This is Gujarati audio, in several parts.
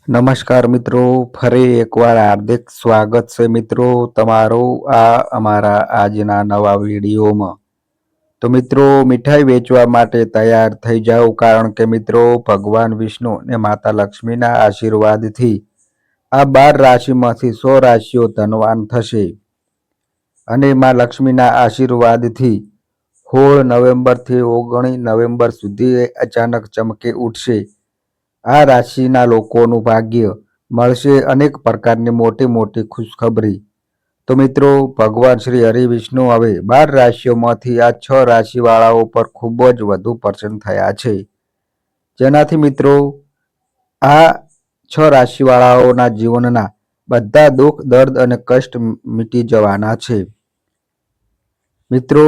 નમસ્કાર મિત્રો, ફરી એકવાર હાર્દિક સ્વાગત છે મિત્રો તમારું આ અમારા આજના નવા વિડીયોમાં. તો મિત્રો, મીઠાઈ વેચવા માટે તૈયાર થઈ જાઓ, કારણ કે મિત્રો ભગવાન વિષ્ણુ અને માતા લક્ષ્મીના આશીર્વાદથી આ 12 રાશિમાંથી 100 રાશિઓ ધનવાન થશે. અને માં લક્ષ્મીના આશીર્વાદથી 16 નવેમ્બરથી 19 નવેમ્બર સુધી અચાનક ચમકી ઉઠશે. આ રાશિના લોકોનું ભાગ્ય મળશે અનેક પ્રકારની મોટી મોટી ખુશખબરી. તો મિત્રો, ભગવાન શ્રી હરિવિષ્ણુ હવે 12 રાશિઓમાંથી આ 6 રાશિવાળાઓ પર ખૂબ જ વધુ પ્રસન્ન થયા છે, જેનાથી મિત્રો આ 6 રાશિવાળાઓના જીવનના બધા દુઃખ, દર્દ અને કષ્ટ મિટી જવાના છે. મિત્રો,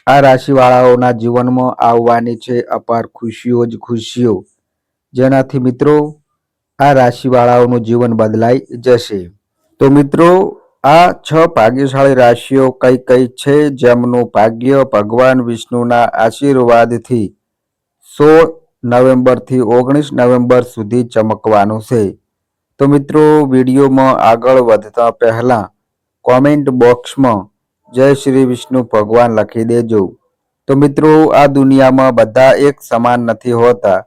આ રાશિવાળાઓના જીવનમાં આવવાની છે અપાર ખુશીઓ જ ખુશીઓ, જેનાથી મિત્રો આ રાશિવાળાઓનું જીવન બદલાઈ જશે. તો મિત્રો, આ 6 ભાગ્યશાળી રાશિઓ કઈ કઈ છે જેમનું ભાગ્ય ભગવાન વિષ્ણુના આશીર્વાદથી 16 નવેમ્બરથી 19 નવેમ્બર સુધી ચમકવાનું છે. તો મિત્રો, વિડીયોમાં આગળ વધતા પહેલા કોમેન્ટ બોક્સમાં જય શ્રી વિષ્ણુ ભગવાન લખી દેજો. તો મિત્રો, આ દુનિયામાં બધા એક સમાન નથી હોતા.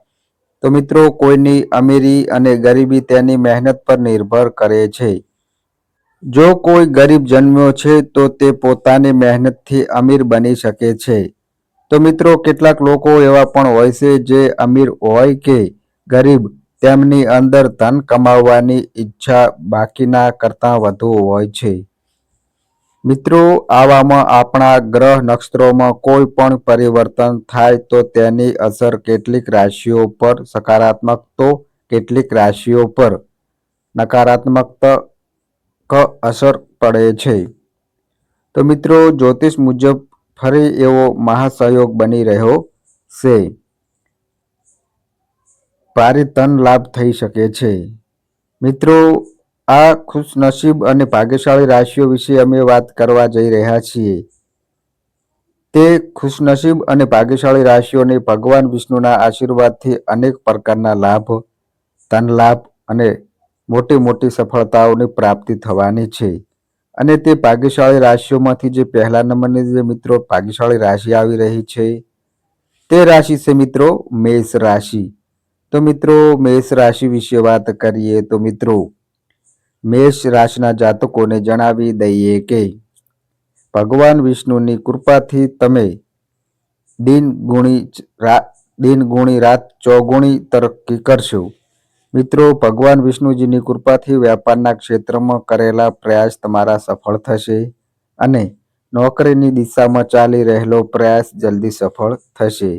તો મિત્રો, કોઈની અમીરી અને ગરીબી તેની મહેનત પર નિર્ભર કરે છે. જો કોઈ ગરીબ જન્મ્યો છે તો તે પોતાની મહેનતથી અમીર બની શકે છે. તો મિત્રો, કેટલાક લોકો એવા પણ હોય છે જે અમીર હોય કે ગરીબ, તેમની અંદર ધન કમાવવાની ઈચ્છા બાકીના કરતાં વધુ હોય છે. મિત્રો, આવામાં આપણા ગ્રહ નક્ષત્રોમાં કોઈ પણ પરિવર્તન થાય તો તેની અસર કેટલીક રાશિઓ પર સકારાત્મક તો કેટલીક રાશિઓ પર નકારાત્મક અસર પડે છે. તો મિત્રો, જ્યોતિષ મુજબ ફરી એવો મહાસહયોગ બની રહ્યો છે. ભારે ધન લાભ થઈ શકે છે. મિત્રો, આ ખુશનસીબ અને ભાગ્યશાળી રાશિઓ વિશે અમે વાત કરવા જઈ રહ્યા છીએ. તે ખુશનસીબ અને ભાગ્યશાળી રાશિઓને ભગવાન વિષ્ણુના આશીર્વાદથી અનેક પ્રકારના લાભ, ધન લાભ અને મોટી મોટી સફળતાઓની પ્રાપ્તિ થવાની છે. અને તે ભાગ્યશાળી રાશિઓમાંથી જે પહેલા નંબરની જે મિત્રો ભાગ્યશાળી રાશિ આવી રહી છે તે રાશિ છે મિત્રો મેષ રાશિ. તો મિત્રો, મેષ રાશિ વિશે વાત કરીએ તો મિત્રો, મેષ રાશિના જાતકોને જણાવી દઈએ કે ભગવાન વિષ્ણુની કૃપાથી તમે દિન ગુણી રાત ચોગુણી તરક્કી કરશો. મિત્રો, ભગવાન વિષ્ણુજીની કૃપાથી વ્યાપારના ક્ષેત્રમાં કરેલા પ્રયાસ તમારા સફળ થશે અને નોકરીની દિશામાં ચાલી રહેલો પ્રયાસ જલ્દી સફળ થશે.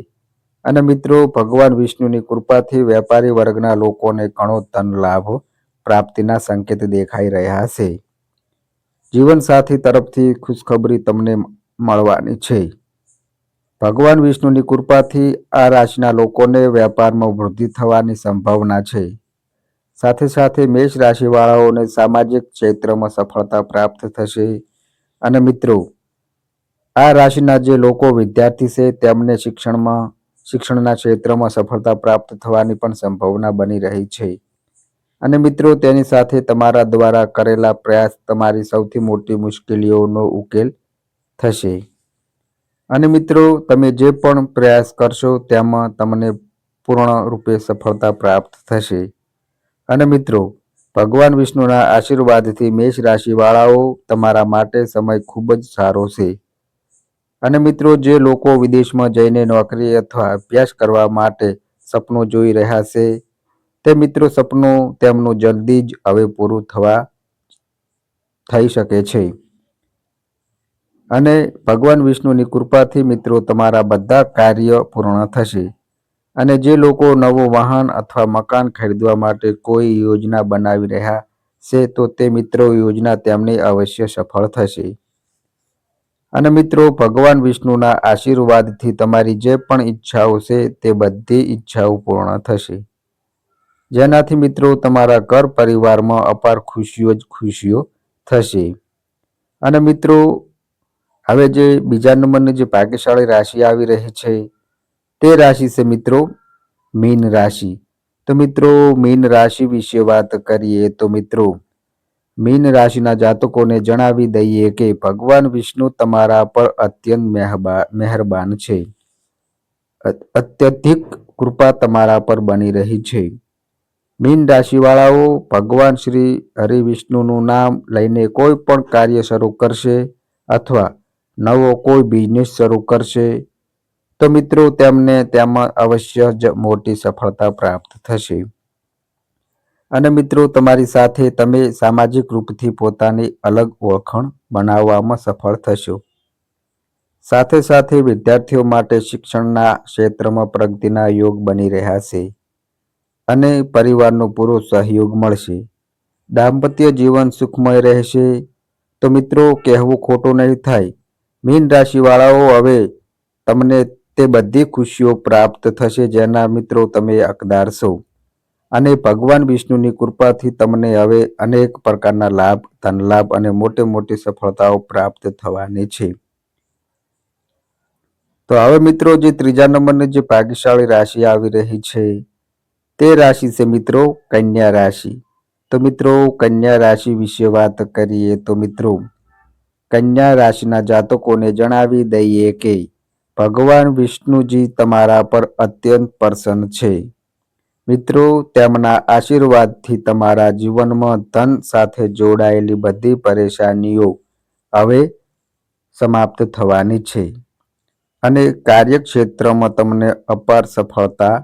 અને મિત્રો, ભગવાન વિષ્ણુની કૃપાથી વેપારી વર્ગના લોકોને ઘણો ધન લાભ પ્રાપ્તિના સંકેત દેખાઈ રહ્યા છે. જીવનસાથી તરફથી ખુશખબરી તમને મળવાની છે. ભગવાન વિષ્ણુની કૃપાથી આ રાશિના લોકોને વેપારમાં વૃદ્ધિ થવાની સંભાવના છે. સાથે સાથે મેષ રાશિવાળાઓને સામાજિક ક્ષેત્રમાં સફળતા પ્રાપ્ત થશે. અને મિત્રો, આ રાશિના જે લોકો વિદ્યાર્થી છે તેમને શિક્ષણના ક્ષેત્રમાં સફળતા પ્રાપ્ત થવાની પણ સંભાવના બની રહી છે. અને મિત્રો, તેની સાથે તમારા દ્વારા કરેલા પ્રયાસ તમારી સૌથી મોટી મુશ્કેલીઓનો ઉકેલ થશે. અને મિત્રો, તમે જે પણ પ્રયાસ કરશો તેમાં તમને પૂર્ણ રૂપે સફળતા પ્રાપ્ત થશે. અને મિત્રો, ભગવાન વિષ્ણુના આશીર્વાદથી મેષ રાશિવાળાઓ તમારા માટે સમય ખૂબ જ સારો છે. અને મિત્રો, જે લોકો વિદેશમાં જઈને નોકરી અથવા અભ્યાસ કરવા માટે સપનું જોઈ રહ્યા છે તે મિત્રો સપનું તેમનું જલ્દી જ હવે પૂરું થઈ શકે છે. અને ભગવાન વિષ્ણુની કૃપાથી મિત્રો તમારા બધા કાર્ય પૂર્ણ થશે. અને જે લોકો નવું વાહન અથવા મકાન ખરીદવા માટે કોઈ યોજના બનાવી રહ્યા છે તો તે મિત્રો યોજના તેમની અવશ્ય સફળ થશે. અને મિત્રો, ભગવાન વિષ્ણુના આશીર્વાદથી તમારી જે પણ ઈચ્છાઓ છે તે બધી ઈચ્છાઓ પૂર્ણ થશે, જેનાથી મિત્રો તમારા ઘર પરિવારમાં અપાર ખુશીઓ જ ખુશીઓ થશે. અને મિત્રો, હવે જે બીજા નંબરની જે ભાગ્યશાળી રાશિ આવી રહી છે તે રાશિ છે મિત્રો મીન રાશિ. તો મિત્રો મીન રાશિ વિશે વાત કરીએ તો મિત્રો મીન રાશિના જાતકોને જણાવી દઈએ કે ભગવાન વિષ્ણુ તમારા પર અત્યંત મહેરબાન છે. અત્યધિક કૃપા તમારા પર બની રહી છે. મીન રાશિવાળાઓ ભગવાન શ્રી હરિવિષ્ણુનું નામ લઈને કોઈ પણ કાર્ય શરૂ કરશે અથવા નવો કોઈ બિઝનેસ શરૂ કરશે તો મિત્રો તેમને તેમાં અવશ્ય જ મોટી સફળતા પ્રાપ્ત થશે. અને મિત્રો તમારી સાથે તમે સામાજિક રૂપથી પોતાની અલગ ઓળખાણ બનાવવામાં સફળ થશો. સાથે સાથે વિદ્યાર્થીઓ માટે શિક્ષણના ક્ષેત્રમાં પ્રગતિના યોગ બની રહ્યા છે અને પરિવારનો પૂરો સહયોગ મળશે. દાંપત્ય જીવન સુખમય રહેશે. તો મિત્રો કહેવું ખોટું નહીં થાય, મીન રાશિવાળાઓ હવે તમને તે બધી ખુશીઓ પ્રાપ્ત થશે જેના મિત્રો તમે હકદાર છો. અને ભગવાન વિષ્ણુની કૃપાથી તમને હવે અનેક પ્રકારના લાભ, ધનલાભ અને મોટી સફળતાઓ પ્રાપ્ત થવાની છે. તો હવે મિત્રો જે ત્રીજા નંબરની જે ભાગ્યશાળી રાશિ આવી રહી છે તે રાશિ છે મિત્રો કન્યા રાશિ. તો મિત્રો કન્યા રાશિ વિશે વાત કરીએ તો મિત્રો કન્યા રાશિના જાતકોને જણાવી દઈએ કે ભગવાન વિષ્ણુજી તમારા પર અત્યંત પ્રસન્ન છે. મિત્રો તેમના આશીર્વાદથી તમારા જીવનમાં ધન સાથે જોડાયેલી બધી પરેશાનીઓ હવે સમાપ્ત થવાની છે અને કાર્યક્ષેત્રમાં તમને અપાર સફળતા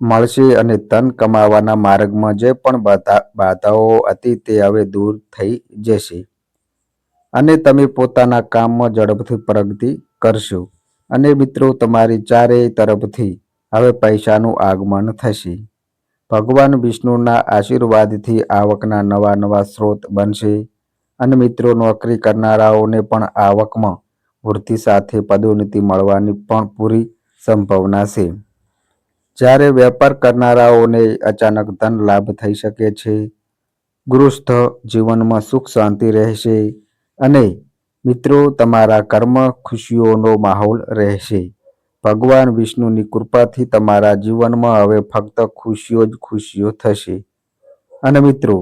મળશે અને ધન કમાવાના માર્ગમાં જે પણ બાધાઓ હતી તે હવે દૂર થઈ જશે અને તમે પોતાના કામમાં ઝડપથી પ્રગતિ કરશો. અને મિત્રો તમારી ચારેય તરફથી હવે પૈસાનું આગમન થશે. ભગવાન વિષ્ણુના આશીર્વાદથી આવકના નવા સ્ત્રોત બનશે અને મિત્રો નોકરી કરનારાઓને પણ આવકમાં વૃદ્ધિ સાથે પદોન્નતિ મળવાની પણ પૂરી સંભાવના છે. જ્યારે વેપાર કરનારાઓને અચાનક ધન લાભ થઈ શકે છે. ગૃહસ્થ જીવનમાં સુખ શાંતિ રહેશે અને મિત્રો તમારા ઘરમાં ખુશીઓનો માહોલ રહેશે. ભગવાન વિષ્ણુની કૃપાથી તમારા જીવનમાં હવે ફક્ત ખુશીઓ થશે અને મિત્રો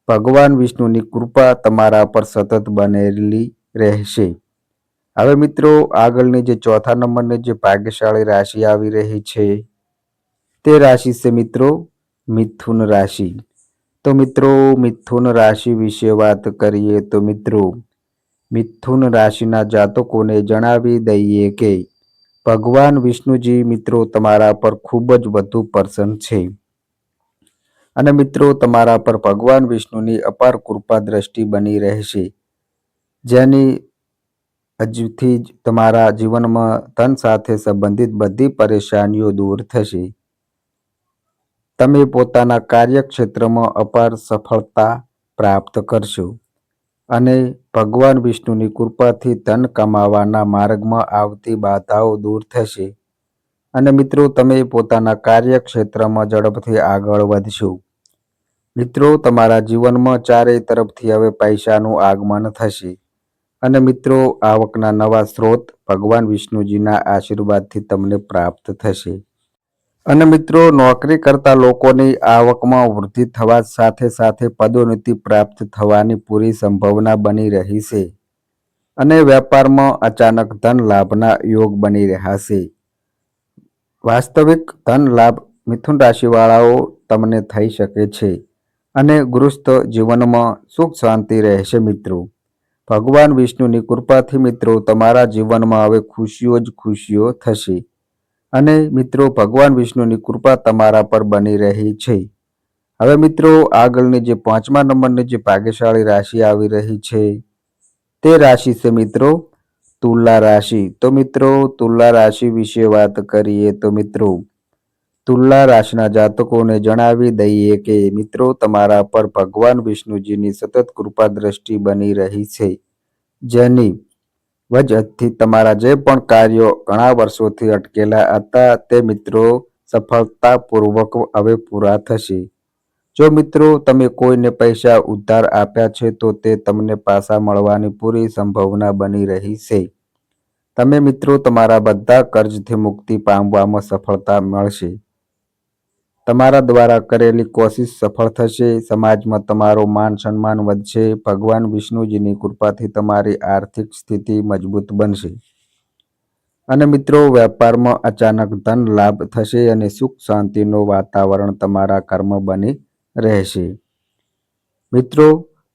ભગવાન વિષ્ણુની કૃપા તમારા પર સતત બનેલી રહેશે. હવે મિત્રો આગળની જે ચોથા નંબરની જે ભાગ્યશાળી રાશિ આવી રહી છે તે રાશિ છે મિત્રો મિથુન રાશિ. તો મિત્રો મિથુન રાશિ વિશે વાત કરીએ તો મિત્રો મિથુન રાશિના જાતકોને જણાવી દઈએ કે ભગવાન વિષ્ણુજી મિત્રો તમારા પર ખૂબ જ વધુ પ્રસન્ન છે અને મિત્રો તમારા પર ભગવાન વિષ્ણુની અપાર કૃપા દ્રષ્ટિ બની રહેશે જેની હજુથી જ તમારા જીવનમાં ધન સાથે સંબંધિત બધી પરેશાનીઓ દૂર થશે. તમે પોતાના કાર્યક્ષેત્રમાં અપાર સફળતા પ્રાપ્ત કરશો અને ભગવાન વિષ્ણુની કૃપાથી ધન કમાવાના માર્ગમાં આવતી બાધાઓ દૂર થશે અને મિત્રો તમે પોતાના કાર્યક્ષેત્રમાં ઝડપથી આગળ વધશો. મિત્રો તમારા જીવનમાં ચારેય તરફથી હવે પૈસાનું આગમન થશે અને મિત્રો આવકના નવા સ્ત્રોત ભગવાન વિષ્ણુજીના આશીર્વાદથી તમને પ્રાપ્ત થશે અને મિત્રો નોકરી કરતા લોકોની આવકમાં વૃદ્ધિ થવા સાથે સાથે પદોન્નતિ પ્રાપ્ત થવાની પૂરી સંભાવના બની રહી છે અને વેપારમાં અચાનક ધન લાભના યોગ બની રહ્યા છે. વાસ્તવિક ધન લાભ મિથુન રાશિવાળાઓ તમને થઈ શકે છે અને ગૃહસ્થ જીવનમાં સુખ શાંતિ રહેશે. મિત્રો ભગવાન વિષ્ણુની કૃપાથી મિત્રો તમારા જીવનમાં હવે ખુશીઓ થશે અને મિત્રો ભગવાન વિષ્ણુની કૃપા તમારા પર બની રહી છે. હવે મિત્રો આગળની જે પાંચમા નંબરની જે ભાગ્યશાળી રાશિ આવી રહી છે તે રાશિ છે મિત્રો તુલા રાશિ. તો મિત્રો તુલા રાશિ વિશે વાત કરીએ તો મિત્રો તુલા રાશિના જાતકોને જણાવી દઈએ કે મિત્રો તમારા પર ભગવાન વિષ્ણુજીની સતત કૃપા દ્રષ્ટિ બની રહી છે જેની વજહથી તમારા જે પણ કાર્યો ઘણા વર્ષોથી અટકેલા હતા તે મિત્રો સફળતાપૂર્વક હવે પૂરા થશે. જો મિત્રો તમે કોઈને પૈસા ઉધાર આપ્યા છે તો તે તમને પાછા મળવાની પૂરી સંભાવના બની રહી છે. તમે મિત્રો તમારા બધા કર્જથી મુક્તિ પામવામાં સફળતા મળશે. તમારા દ્વારા કરેલી કોશિશ સફળ થશે, સમાજમાં તમારું માન સન્માન વધશે, ભગવાન વિષ્ણુજીની કૃપાથી તમારી આર્થિક સ્થિતિ મજબૂત બનશે અને મિત્રો વેપારમાં અચાનક ધન લાભ થશે અને સુખ શાંતિનું વાતાવરણ તમારા ઘરમાં બની રહેશે. મિત્રો,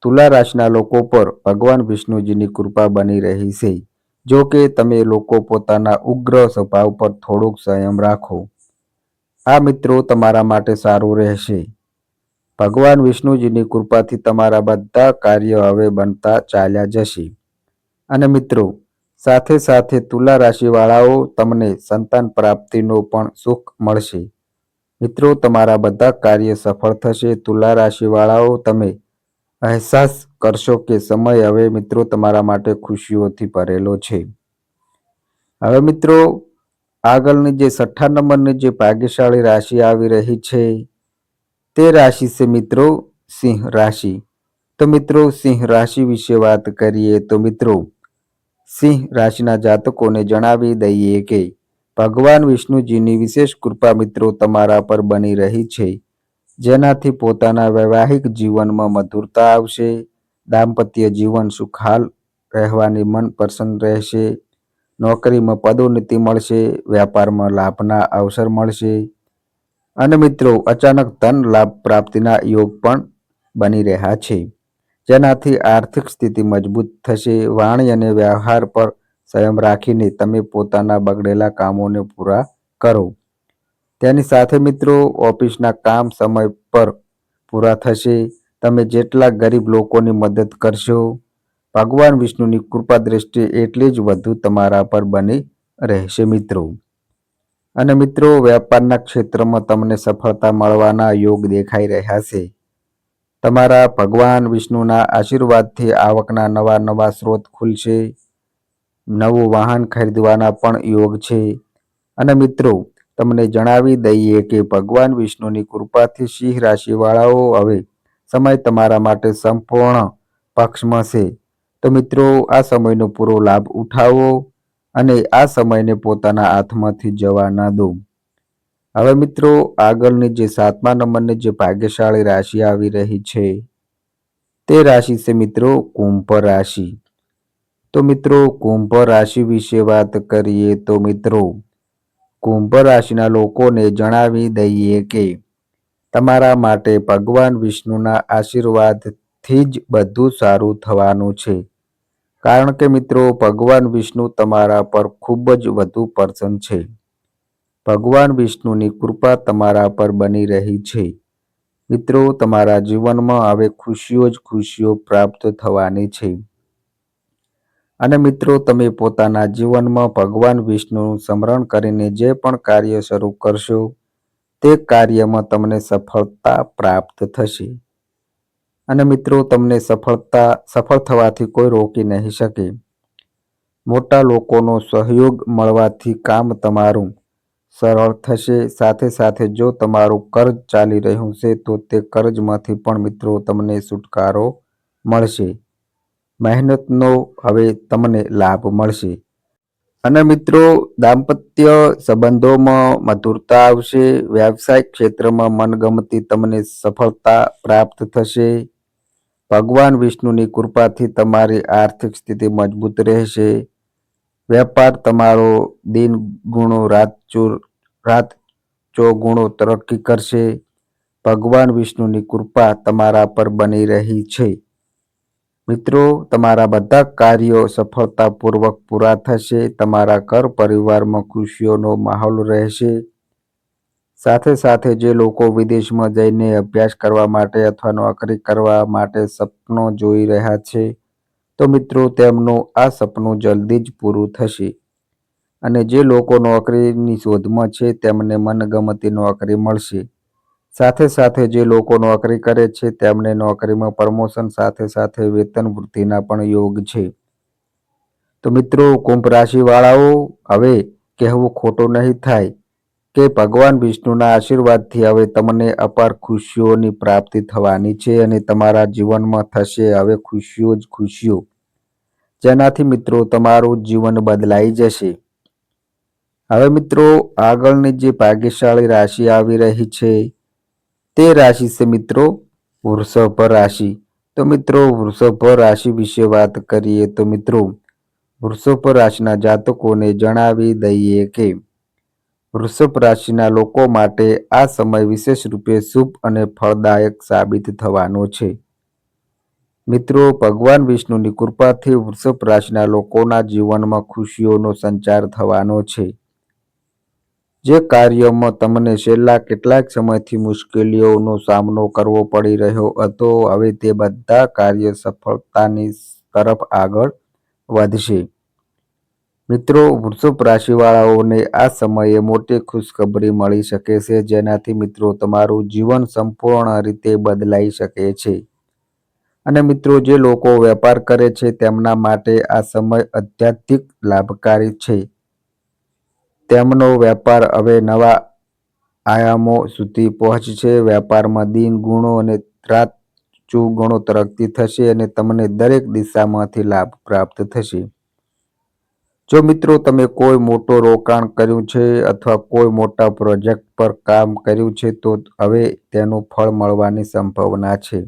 તુલા રાશિના લોકો પર ભગવાન વિષ્ણુજીની કૃપા બની રહી છે. જો કે તમે લોકો પોતાના ઉગ્ર સ્વભાવ પર થોડુંક સંયમ રાખો. આ મિત્રો તમારા માટે સારું રહેશે. ભગવાન વિષ્ણુજીની કૃપાથી તમારા બધા કાર્યો હવે બનતા ચાલ્યા જશે અને મિત્રો સાથે સાથે તુલા રાશિવાળાઓ તમને સંતાન પ્રાપ્તિનો પણ સુખ મળશે. મિત્રો, તમારા બધા કાર્ય સફળ થશે. તુલા રાશિવાળાઓ તમે અહેસાસ કરશો કે સમય હવે મિત્રો તમારા માટે ખુશીઓથી ભરેલો છે. હવે મિત્રો આગળની જે 6 નંબરની જે ભાગ્યશાળી રાશિ આવી રહી છે તે રાશિ છે મિત્રો સિંહ રાશિ. તો મિત્રો સિંહ રાશિ વિશે વાત કરીએ તો મિત્રો સિંહ રાશિના જાતકોને જણાવી દઈએ કે ભગવાન વિષ્ણુજીની વિશેષ કૃપા મિત્રો તમારા પર બની રહી છે, જેનાથી પોતાના વૈવાહિક જીવનમાં મધુરતા આવશે, દાંપત્ય જીવન સુખાલ રહેવાની મન પ્રસન્ન રહેશે, નોકરીમાં પદોન્નતિ મળશે, વ્યાપારમાં લાભના અવસર મળશે અને મિત્રો અચાનક ધન લાભ પ્રાપ્તિના યોગ પણ બની રહ્યા છે, જેનાથી આર્થિક સ્થિતિ મજબૂત થશે. વાણી અને વ્યવહાર પર સંયમ રાખીને તમે પોતાના બગડેલા કામોને પૂરા કરો. તેની સાથે મિત્રો ઓફિસના કામ સમય પર પૂરા થશે. તમે જેટલા ગરીબ લોકોની મદદ કરશો, ભગવાન વિષ્ણુની કૃપા દ્રષ્ટિ એટલી જ વધુ તમારા પર બની રહેશે મિત્રો. અને મિત્રો વેપારના ક્ષેત્રમાં તમને સફળતા મળવાના યોગ દેખાઈ રહ્યા છે. તમારા ભગવાન વિષ્ણુના આશીર્વાદથી આવકના નવા સ્ત્રોત ખુલશે, નવું વાહન ખરીદવાના પણ યોગ છે અને મિત્રો તમને જણાવી દઈએ કે ભગવાન વિષ્ણુની કૃપાથી સિંહ રાશિવાળાઓ હવે સમય તમારા માટે સંપૂર્ણ પક્ષમાં છે. તો મિત્રો આ સમયનો પૂરો લાભ ઉઠાવો અને આ સમયને પોતાના હાથમાંથી જવા ના દો. હવે મિત્રો આગળની જે 7મા નંબરની જે ભાગ્યશાળી રાશિ આવી રહી છે તે રાશિ છે મિત્રો કુંભ રાશિ. તો મિત્રો કુંભ રાશિ વિશે વાત કરીએ તો મિત્રો કુંભ રાશિના લોકોને જણાવી દઈએ કે તમારા માટે ભગવાન વિષ્ણુના આશીર્વાદથી જ બધું સારું થવાનું છે. કારણ કે મિત્રો ભગવાન વિષ્ણુ તમારા પર ખૂબ જ વધુ પ્રસન્ન છે. ભગવાન વિષ્ણુની કૃપા તમારા પર બની રહી છે. મિત્રો તમારા જીવનમાં હવે ખુશીઓ જ ખુશીઓ પ્રાપ્ત થવાની છે અને મિત્રો તમે પોતાના જીવનમાં ભગવાન વિષ્ણુનું સ્મરણ કરીને જે પણ કાર્ય શરૂ કરશો તે કાર્યમાં તમને સફળતા પ્રાપ્ત થશે અને મિત્રો તમને સફળ થવાથી કોઈ રોકી નહીં શકે. મોટા લોકોનો સહયોગ મળવાથી કામ તમારું સરળ થશે. સાથે સાથે જો તમારું કર્જ ચાલી રહ્યું છે તો તે કર્જમાંથી પણ મિત્રો તમને છુટકારો મળશે. મહેનતનો હવે તમને લાભ મળશે અને મિત્રો દાંપત્ય સંબંધોમાં મધુરતા આવશે. વ્યવસાયિક ક્ષેત્રમાં મનગમતી તમને સફળતા પ્રાપ્ત થશે. ભગવાન વિષ્ણુની કૃપાથી તમારી આર્થિક સ્થિતિ મજબૂત રહેશે. વેપાર તમારો દિન ગુણો રાત ચોગુણો તરક્કી કરશે. ભગવાન વિષ્ણુની કૃપા તમારા પર બની રહી છે. મિત્રો તમારા બધા કાર્યો સફળતાપૂર્વક પૂરા થશે. તમારા ઘર પરિવારમાં ખુશીઓનો માહોલ રહેશે. સાથે સાથે જે લોકો વિદેશમાં જઈને અભ્યાસ કરવા માટે અથવા નોકરી કરવા માટે સપનો જોઈ રહ્યા છે તો મિત્રો તેમનું આ સપનું જલ્દી જ પૂરું થશે અને જે લોકો નોકરીની શોધમાં છે તેમને મનગમતી નોકરી મળશે. સાથે સાથે જે લોકો નોકરી કરે છે તેમને નોકરીમાં પ્રમોશન સાથે સાથે વેતન વૃદ્ધિના પણ યોગ છે. તો મિત્રો કુંભ રાશિવાળાઓ હવે કહેવું ખોટું નહીં થાય કે ભગવાન વિષ્ણુના આશીર્વાદથી હવે તમને અપાર ખુશીઓની પ્રાપ્તિ થવાની છે અને તમારા જીવનમાં થશે હવે ખુશીઓ જ ખુશીઓ, જેનાથી મિત્રો તમારું જીવન બદલાઈ જશે. હવે મિત્રો આગળની જે ભાગ્યશાળી રાશિ આવી રહી છે તે રાશિ છે મિત્રો વૃષભ રાશિ। તો મિત્રો વૃષભ રાશિ વિશે વાત કરીએ તો મિત્રો વૃષભ રાશિના જાતકોને જણાવી દઈએ કે વૃષભ રાશિના લોકો માટે આ સમય વિશેષ રૂપે શુભ અને ફળદાયક સાબિત થવાનો છે। મિત્રો ભગવાન વિષ્ણુની કૃપાથી વૃષભ રાશિના લોકોના જીવનમાં ખુશીઓનો સંચાર થવાનો છે। જે કાર્યમાં તમને છેલ્લા કેટલાક સમયથી મુશ્કેલીઓનો સામનો કરવો પડી રહ્યો હતો, હવે તે બધા કાર્ય સફળતાની તરફ આગળ વધશે। મિત્રો વૃષભ રાશિવાળાઓને આ સમયે મોટી ખુશખબરી મળી શકે છે, જેનાથી મિત્રો તમારું જીવન સંપૂર્ણ રીતે બદલાઈ શકે છે। અને મિત્રો જે લોકો વેપાર કરે છે તેમના માટે આ સમય અત્યંત લાભકારી છે। તેમનો વેપાર હવે નવા આયામો સુધી પહોંચશે। વેપારમાં દિન ગુણો અને રાત ચુગણો તરક્કી થશે અને તમને દરેક દિશામાંથી લાભ પ્રાપ્ત થશે। જો મિત્રો તમે કોઈ મોટો રોકાણ કર્યું છે અથવા કોઈ મોટા પ્રોજેક્ટ પર કામ કર્યું છે તો હવે તેનું ફળ મળવાની સંભાવના છે।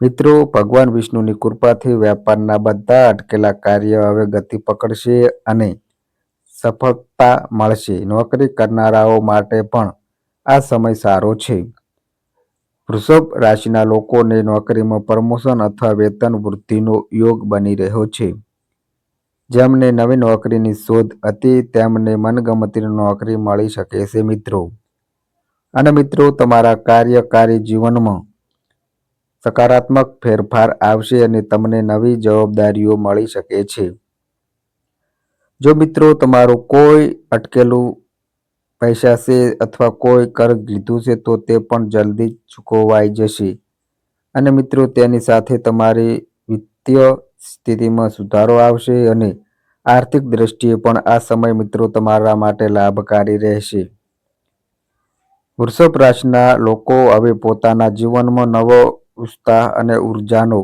મિત્રો ભગવાન વિષ્ણુની કૃપાથી વેપારના બધા અટકેલા કાર્ય હવે ગતિ પકડશે અને સફળતા મળશે। નોકરી કરનારાઓ માટે પણ આ સમય સારો છે। વૃષભ રાશિના લોકોને નોકરીમાં પ્રમોશન અથવા વેતન વૃદ્ધિનો યોગ બની રહ્યો છે। જેમને નવી નોકરીની શોધ હતી તેમને મનગમતી નોકરી મળી શકે છે મિત્રો। અને મિત્રો તમારા કાર્યકારી જીવનમાં સકારાત્મક ફેરફાર આવશે અને તમને નવી જવાબદારીઓ મળી શકે છે। જો મિત્રો તમારું કોઈ અટકેલું પૈસા છે અથવા કોઈ કર્જ લીધું છે તો તે પણ જલ્દી ચૂકવાઈ જશે। અને મિત્રો તેની સાથે તમારી વિત્તીય સ્થિતિમાં સુધારો આવશે અને આર્થિક દ્રષ્ટિએ પણ આ સમય મિત્રો તમારા માટે લાભકારી રહેશે। વૃષભ રાશિના લોકો હવે પોતાના જીવનમાં નવો ઉત્સાહ અને ઉર્જાનો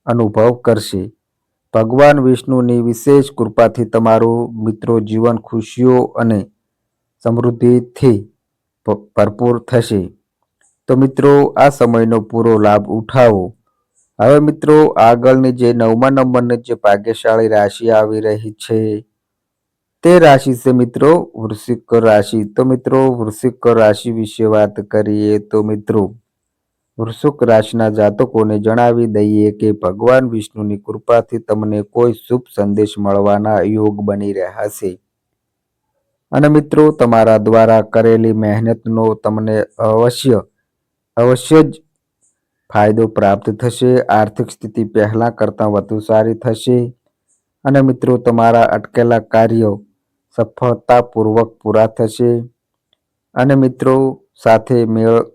અનુભવ કરશે। ભગવાન વિષ્ણુની વિશેષ કૃપાથી તમારું મિત્રો જીવન ખુશીઓ અને સમૃદ્ધિથી ભરપૂર થશે। તો મિત્રો આ સમયનો પૂરો લાભ ઉઠાવો। હવે મિત્રો આગળની જે 9મા નંબરની જે ભાગ્યશાળી રાશિ આવી રહી છે તે રાશિ છે મિત્રો વૃશ્ચિક રાશિ। તો મિત્રો વૃશ્ચિક રાશિ વિશે વાત કરીએ તો મિત્રો વૃશ્ચિક રાશિના જાતકોને જણાવી દઈએ કે ભગવાન વિષ્ણુની કૃપાથી તમને કોઈ શુભ સંદેશ મળવાના યોગ બની રહ્યા છે। અને મિત્રો તમારા દ્વારા કરેલી મહેનતનો તમને અવશ્ય જ ફાયદો પ્રાપ્ત થશે। આર્થિક સ્થિતિ પહેલા કરતાં વધુ સારી થશે અને મિત્રો તમારા અટકેલા કાર્યો સફળતાપૂર્વક પૂરા થશે અને મિત્રો સાથે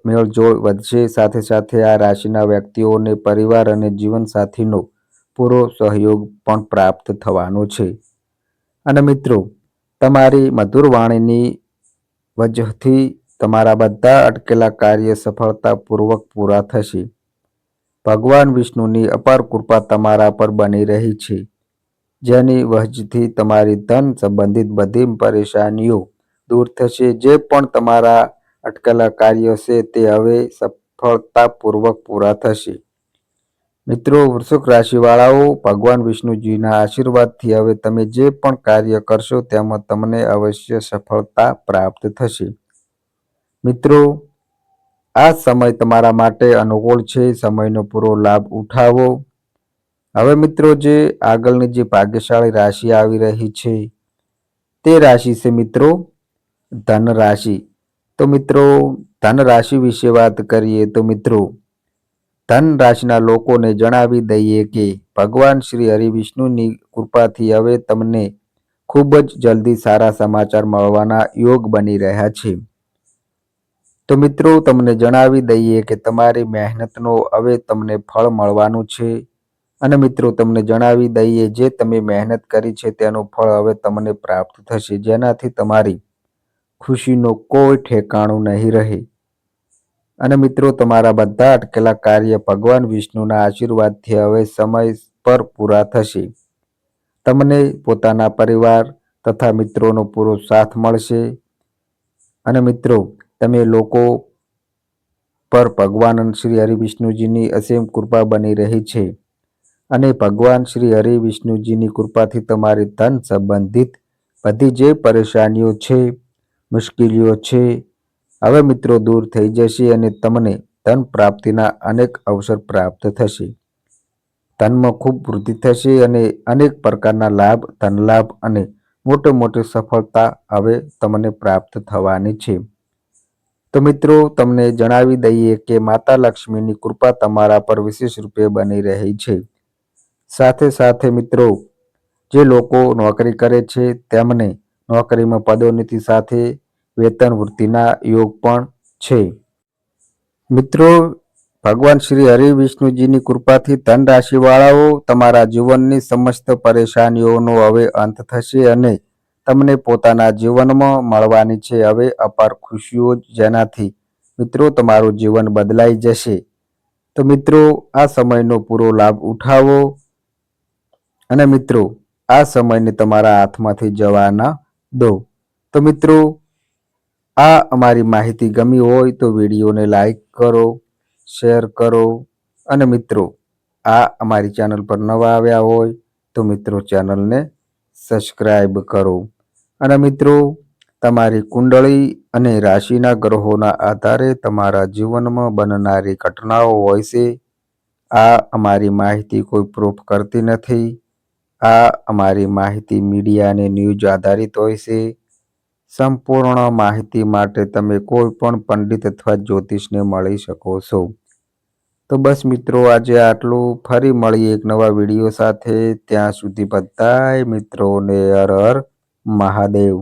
મેળજોળ વધશે। સાથે સાથે આ રાશિના વ્યક્તિઓને પરિવાર અને જીવનસાથીનો પૂરો સહયોગ પણ પ્રાપ્ત થવાનો છે। અને મિત્રો તમારી મધુર વાણીની વજહથી તમારા બધા અટકેલા કાર્ય સફળતાપૂર્વક પૂરા થશે। ભગવાન વિષ્ણુની અપાર કૃપા તમારા પર બની રહી છે, જેની વજહથી તમારી ધન સંબંધિત બધી પરેશાનીઓ દૂર થશે। જે પણ તમારા અટકેલા કાર્યો છે તે હવે સફળતાપૂર્વક પૂરા થશે। મિત્રો વૃશ્ચિક રાશિવાળાઓ ભગવાન વિષ્ણુજીના આશીર્વાદથી હવે તમે જે પણ કાર્ય કરશો તેમાં તમને અવશ્ય સફળતા પ્રાપ્ત થશે। મિત્રો આ સમય તમારા માટે અનુકૂળ છે। સમયનો પૂરો લાભ ઉઠાવો। હવે મિત્રો જે આગળની જે ભાગ્યશાળી રાશિ આવી રહી છે તે રાશિ છે મિત્રો ધન રાશિ। તો મિત્રો ધન રાશિ વિશે વાત કરીએ તો મિત્રો ધન રાશિના લોકોને જણાવી દઈએ કે ભગવાન શ્રી હરિ વિષ્ણુની કૃપાથી હવે તમને ખૂબ જ જલ્દી સારા સમાચાર મળવાના યોગ બની રહ્યા છે। તો મિત્રો તમને જણાવી દઈએ કે તમારી મહેનતનો હવે તમને ફળ મળવાનું છે। અને મિત્રો તમને જણાવી દઈએ જે તમે મહેનત કરી છે તેનું ફળ હવે તમને પ્રાપ્ત થશે, જેનાથી તમારી ખુશીનો કોઈ ઠેકાણું નહીં રહે। અને મિત્રો તમારા બધા અટકેલા કાર્ય ભગવાન વિષ્ણુના આશીર્વાદથી હવે સમય પર પૂરા થશે। તમને પોતાના પરિવાર તથા મિત્રોનો પૂરો સાથ મળશે। અને મિત્રો તમે લોકો પર ભગવાન શ્રી હરિવિષ્ણુજીની અસીમ કૃપા બની રહી છે અને ભગવાન શ્રી હરિવિષ્ણુજીની કૃપાથી તમારી ધન સંબંધિત બધી જે પરેશાનીઓ છે, મુશ્કેલીઓ છે, હવે મિત્રો દૂર થઈ જશે અને તમને ધન પ્રાપ્તિના અનેક અવસર પ્રાપ્ત થશે. ધનમાં ખૂબ વૃદ્ધિ થશે અને અનેક પ્રકારના લાભ, ધનલાભ અને મોટી સફળતા હવે તમને પ્રાપ્ત થવાની છે. તો મિત્રો તમને જણાવી દઈએ કે માતા લક્ષ્મીની કૃપા તમારા પર વિશેષ રૂપે બની રહી છે. સાથે સાથે મિત્રો જે લોકો નોકરી કરે છે તેમને નોકરીમાં પદોન્નતિ સાથે વેતન વૃદ્ધિના યોગ પણ છે. મિત્રો ભગવાન શ્રી હરિવિષ્ણુજીની કૃપાથી ધન રાશિવાળાઓ તમારા જીવનની સમસ્ત પરેશાનીઓનો હવે અંત થશે અને તમને પોતાના જીવનમાં મળવાની છે હવે અપાર ખુશીઓ, જેનાથી મિત્રો તમારું જીવન બદલાઈ જશે. તો મિત્રો આ સમયનો પૂરો લાભ ઉઠાવો અને મિત્રો આ સમયને તમારા હાથમાંથી જવા ન દો. તો મિત્રો આ અમારી માહિતી ગમી હોય તો વિડીયોને લાઈક કરો, શેર કરો અને મિત્રો આ અમારી ચેનલ પર નવા આવ્યા હોય તો મિત્રો ચેનલને સબસ્ક્રાઈબ કરો. અને મિત્રો તમારી કુંડળી અને રાશિના ગ્રહોના આધારે તમારા જીવનમાં બનનારી ઘટનાઓ હોય છે. આ અમારી માહિતી કોઈ પ્રૂફ કરતી નથી. આ અમારી માહિતી મીડિયા અને ન્યૂઝ આધારિત હોય છે. સંપૂર્ણ માહિતી માટે તમે કોઈ પણ પંડિત અથવા જ્યોતિષને મળી શકો છો. તો બસ મિત્રો આજે આટલું. ફરી મળીએ એક નવા વિડીયો સાથે. ત્યાં સુધી બધાય મિત્રોને હર હર મહાદેવ.